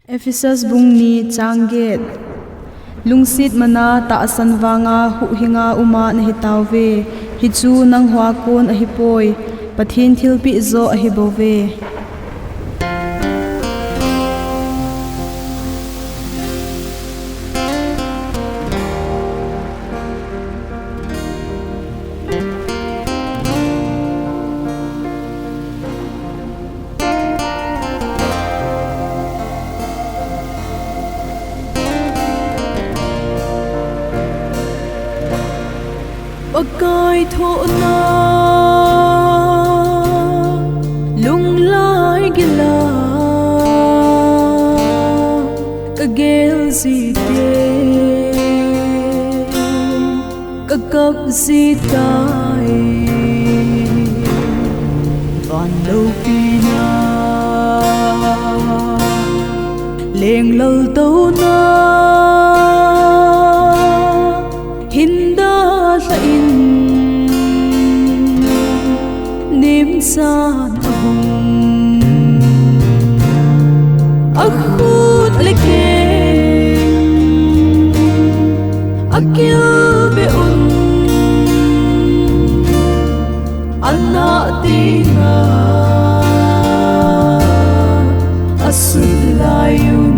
Ephesus bungni changget lungsit mana ta asanwanga hu hinga uma na hitawve hichu nang huakon ahipoi pathin thilpi zo ahibove PAKAI THOHNA lung laigilla kagel jiteng kakap jitai van loupina leng laltouna laiyun niem ahung Akhut keng akil beun Anah tengha asut laiyun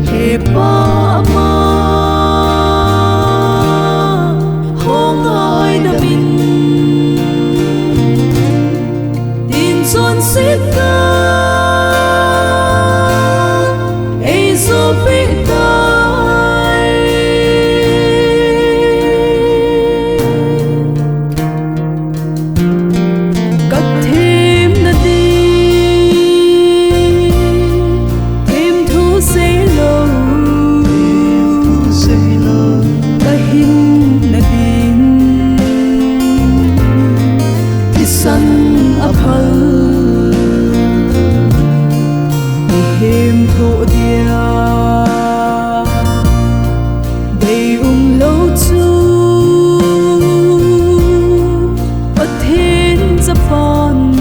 Hepa amaho ngaidam chonset jopeh các themna themthu seilou Kahin na din kisan akil thô dia đầy lâu chu pathin Japan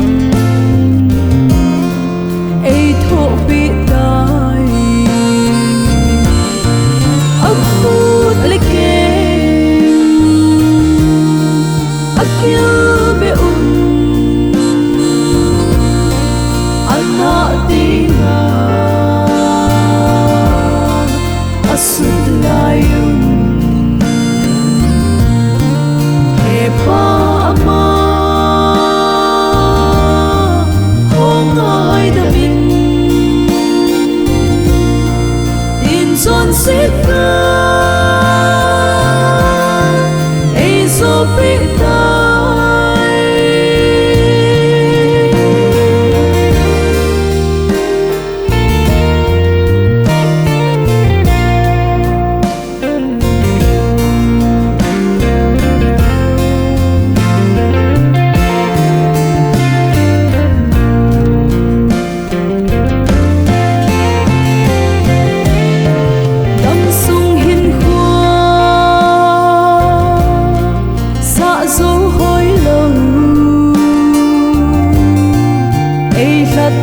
ai thô bị tai Akhut keng akil beun Anah tengha asut laiyun Hepa amaho ngaidam chonset jopeh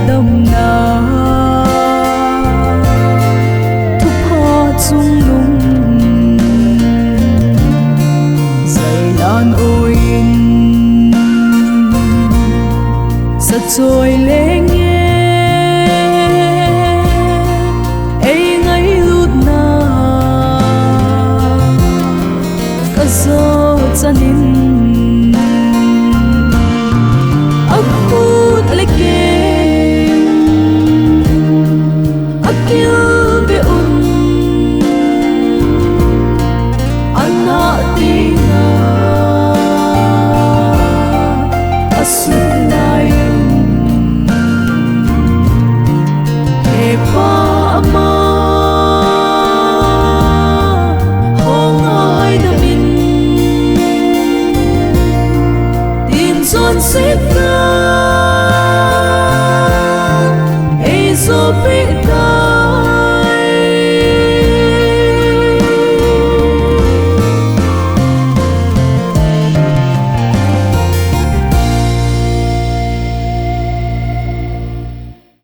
themna thu pha chung lung dày lan oin sa trôi leng ai ngay lút na ka zo chanin Akhut keng akil beun Anah tengha asut laiyun Hepa amaho ngaidam chonset jopeh